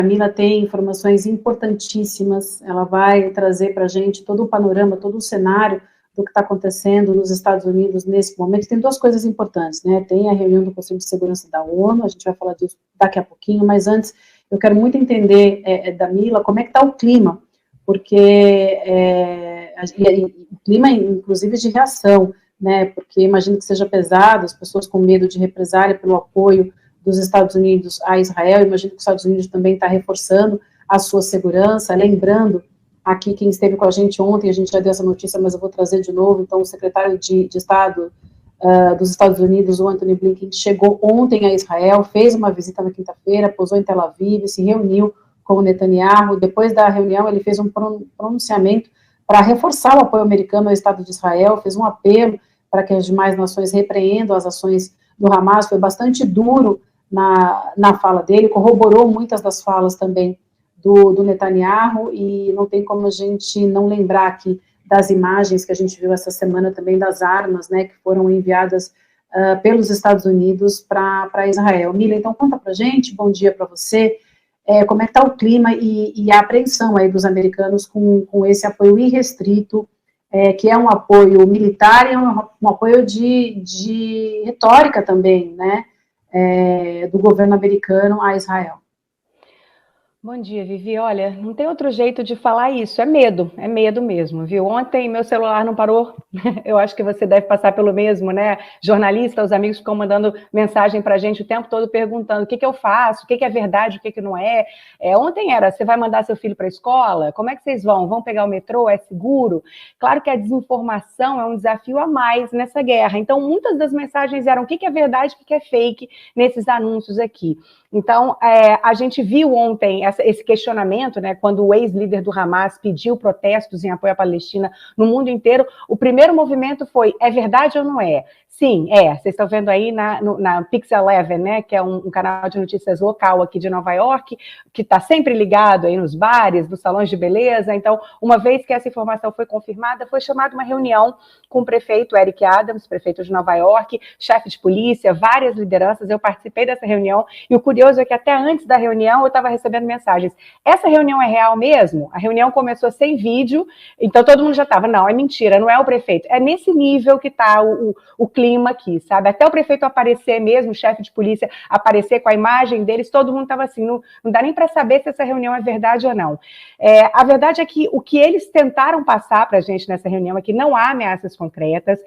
Camila tem informações importantíssimas, ela vai trazer para a gente todo o panorama, todo o cenário do que está acontecendo nos Estados Unidos nesse momento. Tem duas coisas importantes, né? Tem a reunião do Conselho de Segurança da ONU, a gente vai falar disso daqui a pouquinho, mas antes eu quero muito entender da Mila como é que está o clima, porque o clima, inclusive, de reação, né? Porque imagino que seja pesado, as pessoas com medo de represália pelo apoio dos Estados Unidos a Israel. Imagino que os Estados Unidos também está reforçando a sua segurança, lembrando aqui quem esteve com a gente ontem, a gente já deu essa notícia, mas eu vou trazer de novo. Então, o secretário de Estado dos Estados Unidos, o Antony Blinken, chegou ontem a Israel, fez uma visita na quinta-feira, pousou em Tel Aviv, se reuniu com o Netanyahu. Depois da reunião, ele fez um pronunciamento para reforçar o apoio americano ao Estado de Israel, fez um apelo para que as demais nações repreendam as ações do Hamas. Foi bastante duro na fala dele, corroborou muitas das falas também do Netanyahu, e não tem como a gente não lembrar aqui das imagens que a gente viu essa semana também das armas, né, que foram enviadas pelos Estados Unidos para Israel. Mila, então conta pra gente, bom dia para você, como é que está o clima e a apreensão aí dos americanos com esse apoio irrestrito, que é um apoio militar e um apoio de retórica também, né, do governo americano a Israel. Bom dia, Vivi. Olha, não tem outro jeito de falar isso, é medo mesmo, viu? Ontem meu celular não parou, eu acho que você deve passar pelo mesmo, né? Jornalista, os amigos ficam mandando mensagem pra gente o tempo todo perguntando o que eu faço, o que é verdade, o que não é. Ontem era, você vai mandar seu filho para a escola? Como é que vocês vão? Vão pegar o metrô? É seguro? Claro que a desinformação é um desafio a mais nessa guerra, então muitas das mensagens eram o que é verdade, o que é fake nesses anúncios aqui. Então, a gente viu ontem esse questionamento, né, quando o ex-líder do Hamas pediu protestos em apoio à Palestina no mundo inteiro. O primeiro movimento foi, é verdade ou não é? Sim, vocês estão vendo aí na Pixel 11, né, que é um canal de notícias local aqui de Nova York, que está sempre ligado aí nos bares, nos salões de beleza. Então, uma vez que essa informação foi confirmada, foi chamada uma reunião com o prefeito Eric Adams, prefeito de Nova York, chefe de polícia, várias lideranças. Eu participei dessa reunião, e o curioso é que até antes da reunião eu estava recebendo mensagens. Essa reunião é real mesmo? A reunião começou sem vídeo, então todo mundo já estava, não, é mentira, não é o prefeito. É nesse nível que está o clima aqui, sabe? Até o prefeito aparecer mesmo, o chefe de polícia aparecer com a imagem deles, todo mundo estava assim, não dá nem para saber se essa reunião é verdade ou não. A verdade é que o que eles tentaram passar para a gente nessa reunião é que não há ameaças concretas.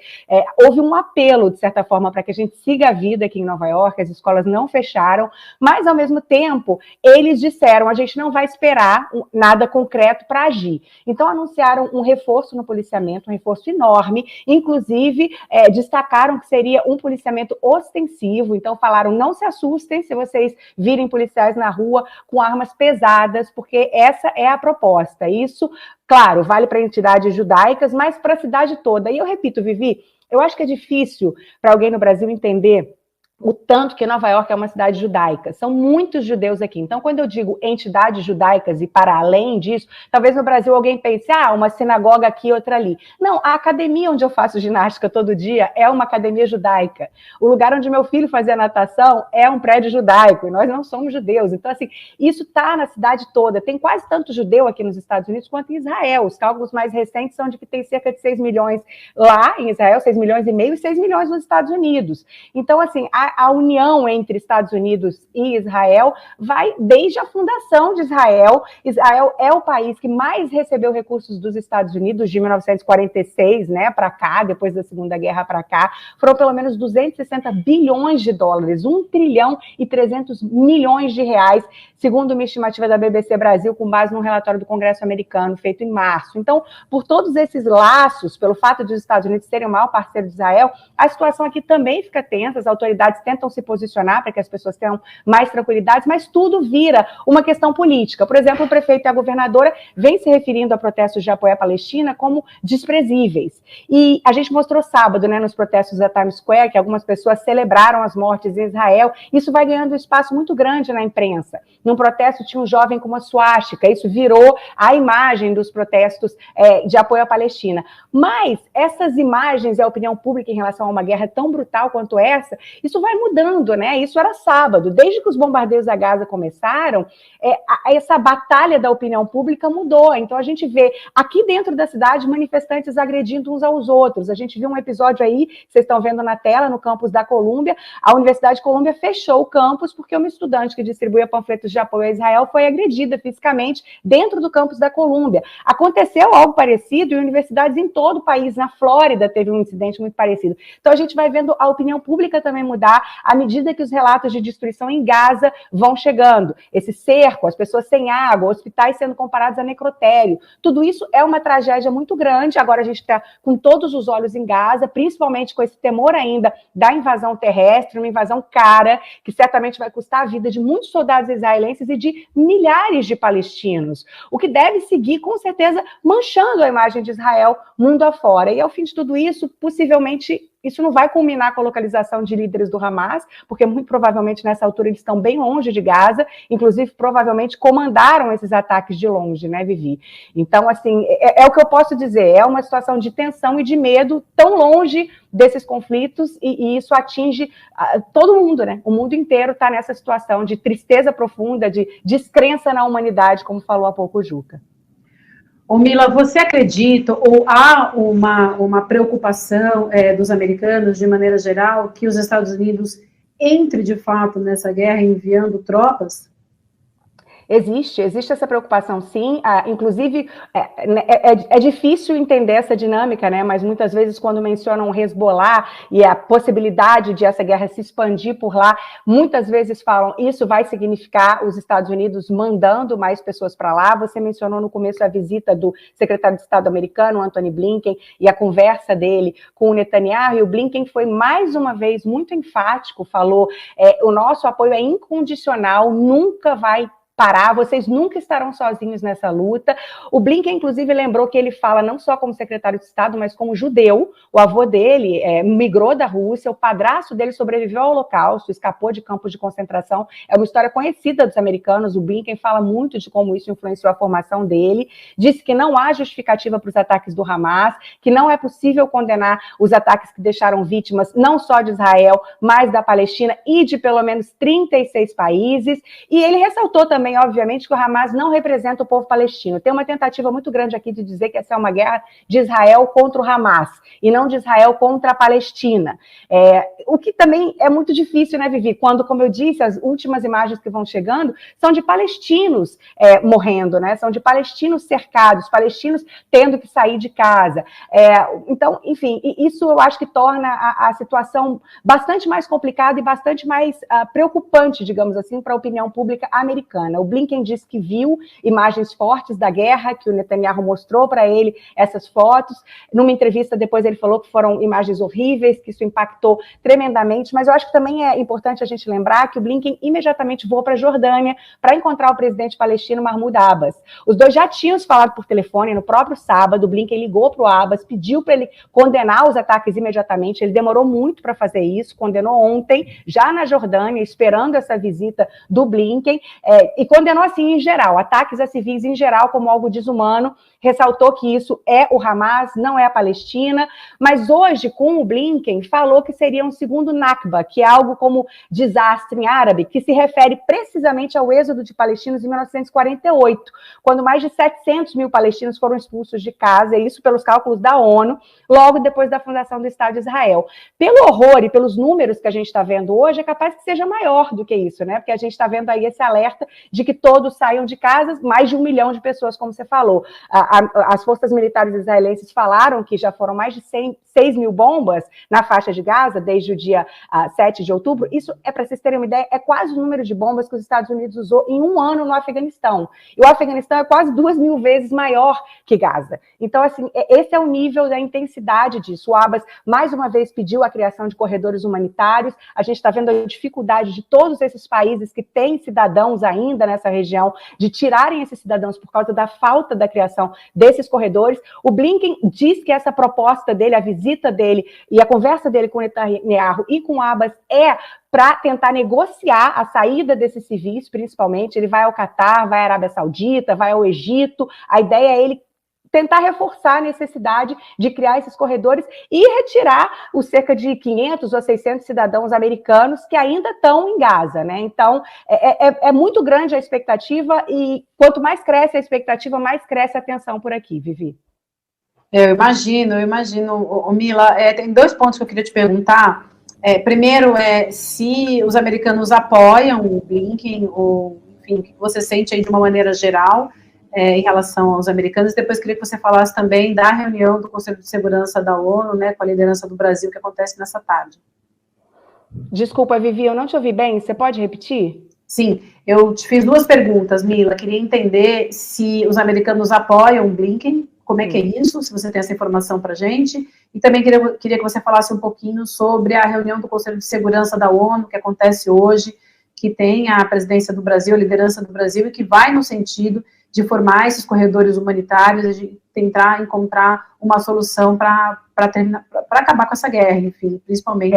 Houve um apelo, de certa forma, para que a gente siga a vida aqui em Nova York, as escolas não fecharam, mas, ao mesmo tempo, eles disseram, a gente não vai esperar nada concreto para agir. Então, anunciaram um reforço no policiamento, um reforço enorme, inclusive, destacaram que seria um policiamento ostensivo. Então, falaram, não se assustem se vocês virem policiais na rua com armas pesadas, porque essa é a proposta. Isso, claro, vale para entidades judaicas, mas para a cidade toda. E eu repito, Vivi, eu acho que é difícil para alguém no Brasil entender o tanto que Nova York é uma cidade judaica. São muitos judeus aqui. Então, quando eu digo entidades judaicas e para além disso, talvez no Brasil alguém pense, uma sinagoga aqui, outra ali. Não, a academia onde eu faço ginástica todo dia é uma academia judaica. O lugar onde meu filho fazia natação é um prédio judaico, e nós não somos judeus. Então, assim, isso está na cidade toda. Tem quase tanto judeu aqui nos Estados Unidos quanto em Israel. Os cálculos mais recentes são de que tem cerca de 6 milhões lá em Israel, 6 milhões e meio, e 6 milhões nos Estados Unidos. Então, assim, a união entre Estados Unidos e Israel vai desde a fundação de Israel. Israel é o país que mais recebeu recursos dos Estados Unidos de 1946, né, para cá, depois da Segunda Guerra para cá. Foram pelo menos 260 bilhões de dólares, 1 trilhão e 300 milhões de reais, segundo uma estimativa da BBC Brasil, com base num relatório do Congresso americano, feito em março. Então, por todos esses laços, pelo fato de os Estados Unidos serem o maior parceiro de Israel, a situação aqui também fica tensa, as autoridades tentam se posicionar para que as pessoas tenham mais tranquilidade, mas tudo vira uma questão política. Por exemplo, o prefeito e a governadora vêm se referindo a protestos de apoio à Palestina como desprezíveis. E a gente mostrou sábado, né, nos protestos da Times Square, que algumas pessoas celebraram as mortes em Israel. Isso vai ganhando um espaço muito grande na imprensa. Num protesto tinha um jovem com uma suástica, isso virou a imagem dos protestos de apoio à Palestina. Mas essas imagens e a opinião pública em relação a uma guerra tão brutal quanto essa, isso vai mudando, né? Isso era sábado. Desde que os bombardeios a Gaza começaram, essa batalha da opinião pública mudou. Então a gente vê aqui dentro da cidade manifestantes agredindo uns aos outros. A gente viu um episódio aí, vocês estão vendo na tela, no campus da Colômbia. A Universidade de Colômbia fechou o campus porque uma estudante que distribuía panfletos de apoio a Israel foi agredida fisicamente dentro do campus da Colômbia. Aconteceu algo parecido em universidades em todo o país. Na Flórida teve um incidente muito parecido. Então a gente vai vendo a opinião pública também mudar à medida que os relatos de destruição em Gaza vão chegando. Esse cerco, as pessoas sem água, hospitais sendo comparados a necrotério. Tudo isso é uma tragédia muito grande. Agora a gente está com todos os olhos em Gaza, principalmente com esse temor ainda da invasão terrestre, uma invasão cara, que certamente vai custar a vida de muitos soldados israelenses e de milhares de palestinos. O que deve seguir, com certeza, manchando a imagem de Israel mundo afora. E ao fim de tudo isso, possivelmente, isso não vai culminar com a localização de líderes do Hamas, porque muito provavelmente nessa altura eles estão bem longe de Gaza, inclusive provavelmente comandaram esses ataques de longe, né, Vivi? Então, assim, é o que eu posso dizer, é uma situação de tensão e de medo tão longe desses conflitos, e isso atinge todo mundo, né? O mundo inteiro está nessa situação de tristeza profunda, de descrença na humanidade, como falou há pouco o Juca. Ô Mila, você acredita, ou há uma preocupação dos americanos, de maneira geral, que os Estados Unidos entre de fato nessa guerra enviando tropas? Existe essa preocupação, sim. Inclusive, é difícil entender essa dinâmica, né? Mas muitas vezes, quando mencionam o Hezbollah e a possibilidade de essa guerra se expandir por lá, muitas vezes falam isso vai significar os Estados Unidos mandando mais pessoas para lá. Você mencionou no começo a visita do secretário de Estado americano, Antony Blinken, e a conversa dele com o Netanyahu. E o Blinken foi, mais uma vez, muito enfático, falou o nosso apoio é incondicional, nunca vai parar, vocês nunca estarão sozinhos nessa luta. O Blinken, inclusive, lembrou que ele fala não só como secretário de Estado, mas como judeu. O avô dele migrou da Rússia, o padrasto dele sobreviveu ao Holocausto, escapou de campos de concentração. É uma história conhecida dos americanos. O Blinken fala muito de como isso influenciou a formação dele. Disse que não há justificativa para os ataques do Hamas, que não é possível condenar os ataques que deixaram vítimas não só de Israel, mas da Palestina e de pelo menos 36 países. E ele ressaltou também, obviamente, que o Hamas não representa o povo palestino. Tem uma tentativa muito grande aqui de dizer que essa é uma guerra de Israel contra o Hamas, e não de Israel contra a Palestina. O que também é muito difícil, né, Vivi? Quando, como eu disse, as últimas imagens que vão chegando são de palestinos morrendo, né? São de palestinos cercados, palestinos tendo que sair de casa. Então, enfim, isso eu acho que torna a situação bastante mais complicada e bastante mais preocupante, digamos assim, para a opinião pública americana. O Blinken disse que viu imagens fortes da guerra, que o Netanyahu mostrou para ele essas fotos. Numa entrevista depois ele falou que foram imagens horríveis, que isso impactou tremendamente, mas eu acho que também é importante a gente lembrar que o Blinken imediatamente voou para a Jordânia para encontrar o presidente palestino Mahmoud Abbas. Os dois já tinham se falado por telefone no próprio sábado. O Blinken ligou para o Abbas, pediu para ele condenar os ataques imediatamente. Ele demorou muito para fazer isso, condenou ontem, já na Jordânia, esperando essa visita do Blinken, e condenou assim em geral, ataques a civis em geral como algo desumano, ressaltou que isso é o Hamas, não é a Palestina, mas hoje, com o Blinken, falou que seria um segundo Nakba, que é algo como desastre em árabe, que se refere precisamente ao êxodo de palestinos em 1948, quando mais de 700 mil palestinos foram expulsos de casa, isso pelos cálculos da ONU, logo depois da fundação do Estado de Israel. Pelo horror e pelos números que a gente está vendo hoje, é capaz que seja maior do que isso, né? Porque a gente está vendo aí esse alerta de que todos saiam de casa, mais de 1 milhão de pessoas, como você falou. As forças militares israelenses falaram que já foram mais de 6 mil bombas na faixa de Gaza desde o dia 7 de outubro. Isso, para vocês terem uma ideia, é quase o número de bombas que os Estados Unidos usou em um ano no Afeganistão. E o Afeganistão é quase 2.000 vezes maior que Gaza. Então, assim, esse é o nível da intensidade disso. O Abbas, mais uma vez, pediu a criação de corredores humanitários. A gente está vendo a dificuldade de todos esses países que têm cidadãos ainda nessa região, de tirarem esses cidadãos por causa da falta da criação desses corredores. O Blinken diz que essa proposta dele, a visita dele e a conversa dele com o Netanyahu e com o Abbas é para tentar negociar a saída desses civis, principalmente. Ele vai ao Catar, vai à Arábia Saudita, vai ao Egito. A ideia é ele tentar reforçar a necessidade de criar esses corredores e retirar os cerca de 500 ou 600 cidadãos americanos que ainda estão em Gaza, né? Então, é muito grande a expectativa e quanto mais cresce a expectativa, mais cresce a tensão por aqui, Vivi. Eu imagino, Mila, tem 2 pontos que eu queria te perguntar. Primeiro, se os americanos apoiam o Blinken, ou, enfim, o que você sente aí de uma maneira geral, em relação aos americanos. Depois queria que você falasse também da reunião do Conselho de Segurança da ONU, né, com a liderança do Brasil, que acontece nessa tarde. Desculpa, Vivi, eu não te ouvi bem, você pode repetir? Sim, eu te fiz 2 perguntas, Mila. Queria entender se os americanos apoiam o Blinken, como é que é isso, se você tem essa informação para a gente, e também queria que você falasse um pouquinho sobre a reunião do Conselho de Segurança da ONU, que acontece hoje, que tem a presidência do Brasil, a liderança do Brasil, e que vai no sentido de formar esses corredores humanitários, de tentar encontrar uma solução para acabar com essa guerra, enfim, principalmente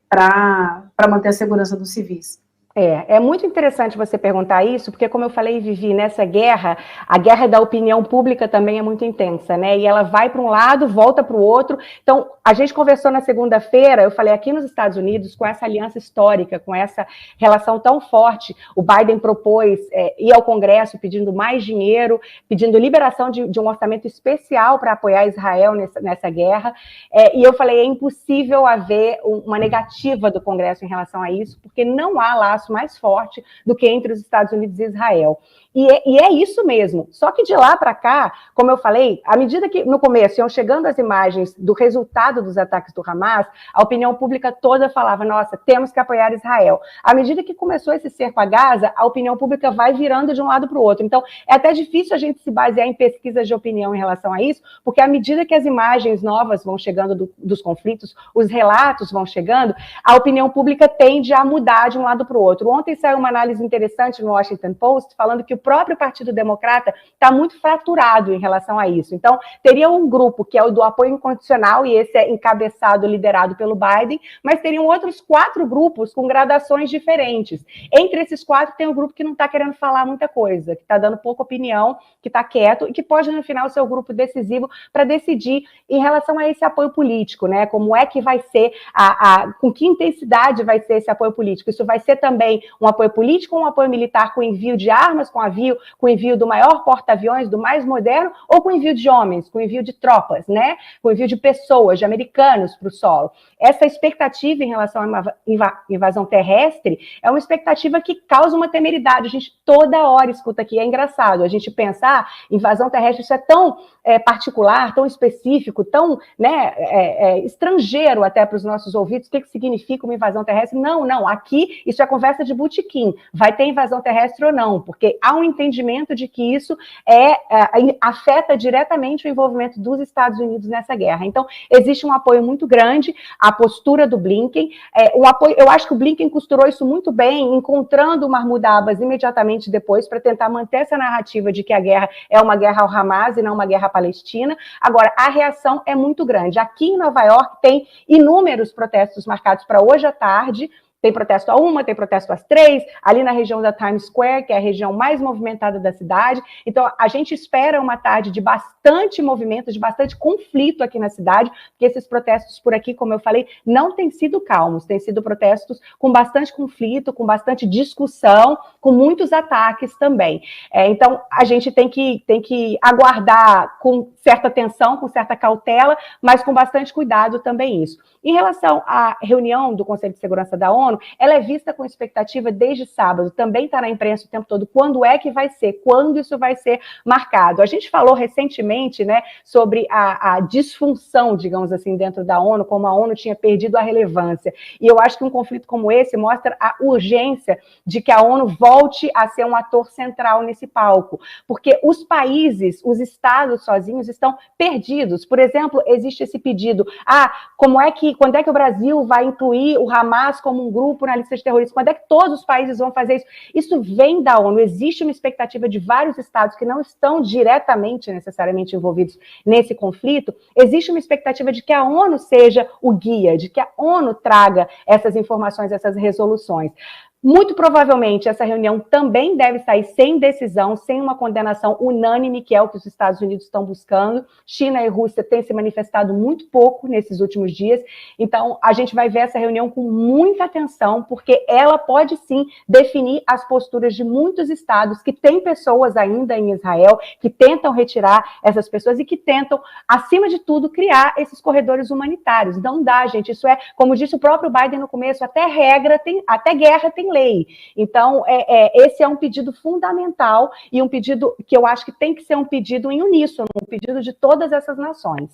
para manter a segurança dos civis. É muito interessante você perguntar isso, porque como eu falei, Vivi, nessa guerra, a guerra da opinião pública também é muito intensa, né? E ela vai para um lado, volta para o outro. Então, a gente conversou na segunda-feira, eu falei, aqui nos Estados Unidos, com essa aliança histórica, com essa relação tão forte, o Biden propôs ir ao Congresso pedindo mais dinheiro, pedindo liberação de um orçamento especial para apoiar Israel nessa guerra. E eu falei, é impossível haver uma negativa do Congresso em relação a isso, porque não há laço mais forte do que entre os Estados Unidos e Israel. E é isso mesmo. Só que de lá para cá, como eu falei, à medida que no começo iam chegando as imagens do resultado dos ataques do Hamas, a opinião pública toda falava, nossa, temos que apoiar Israel. À medida que começou esse cerco a Gaza, a opinião pública vai virando de um lado para o outro. Então, é até difícil a gente se basear em pesquisas de opinião em relação a isso, porque à medida que as imagens novas vão chegando dos conflitos, os relatos vão chegando, a opinião pública tende a mudar de um lado para o outro. Ontem saiu uma análise interessante no Washington Post, falando que o próprio Partido Democrata está muito fraturado em relação a isso. Então, teria um grupo que é o do apoio incondicional, e esse é encabeçado, liderado pelo Biden, mas teriam outros 4 grupos com gradações diferentes. Entre esses 4, tem um grupo que não está querendo falar muita coisa, que está dando pouca opinião, que está quieto, e que pode, no final, ser o grupo decisivo para decidir em relação a esse apoio político, né? Como é que vai ser, com que intensidade vai ser esse apoio político? Isso vai ser também um apoio político ou um apoio militar com envio de armas, com envio do maior porta-aviões, do mais moderno, ou com envio de homens, com envio de tropas, né? Com envio de pessoas, de americanos para o solo. Essa expectativa em relação à invasão terrestre é uma expectativa que causa uma temeridade. A gente toda hora escuta aqui, é engraçado. A gente pensar, invasão terrestre, isso é tão particular, tão específico, tão estrangeiro até para os nossos ouvidos. O que significa uma invasão terrestre? Não, aqui isso é conversa de botequim. Vai ter invasão terrestre ou não? Porque há um entendimento de que isso afeta diretamente o envolvimento dos Estados Unidos nessa guerra. Então, existe um apoio muito grande à postura do Blinken. Eu acho que o Blinken costurou isso muito bem, encontrando o Mahmoud Abbas imediatamente depois, para tentar manter essa narrativa de que a guerra é uma guerra ao Hamas e não uma guerra à Palestina. Agora, a reação é muito grande. Aqui em Nova York tem inúmeros protestos marcados para hoje à tarde. Tem protesto à 1, tem protesto às 3, ali na região da Times Square, que é a região mais movimentada da cidade. Então, a gente espera uma tarde de bastante movimento, de bastante conflito aqui na cidade, porque esses protestos por aqui, como eu falei, não têm sido calmos, têm sido protestos com bastante conflito, com bastante discussão, com muitos ataques também. Então, a gente tem que aguardar com certa atenção, com certa cautela, mas com bastante cuidado também isso. Em relação à reunião do Conselho de Segurança da ONU, ela é vista com expectativa desde sábado, também está na imprensa o tempo todo, quando é que vai ser, quando isso vai ser marcado. A gente falou recentemente, né, sobre a disfunção, digamos assim, dentro da ONU, como a ONU tinha perdido a relevância. E eu acho que um conflito como esse mostra a urgência de que a ONU volte a ser um ator central nesse palco, porque os países, os estados sozinhos estão perdidos. Por exemplo, existe esse pedido, quando é que o Brasil vai incluir o Hamas como um grupo na lista de terroristas? Quando é que todos os países vão fazer isso? Isso vem da ONU. Existe uma expectativa de vários estados que não estão diretamente, necessariamente envolvidos nesse conflito. Existe uma expectativa de que a ONU seja o guia, de que a ONU traga essas informações, essas resoluções. Muito provavelmente essa reunião também deve sair sem decisão, sem uma condenação unânime, que é o que os Estados Unidos estão buscando. China e Rússia têm se manifestado muito pouco nesses últimos dias, então a gente vai ver essa reunião com muita atenção, porque ela pode sim definir as posturas de muitos estados que têm pessoas ainda em Israel, que tentam retirar essas pessoas e que tentam, acima de tudo, criar esses corredores humanitários. Não dá, gente, isso é, como disse o próprio Biden no começo, até guerra tem lei. Então, esse é um pedido fundamental e um pedido que eu acho que tem que ser um pedido em uníssono, um pedido de todas essas nações.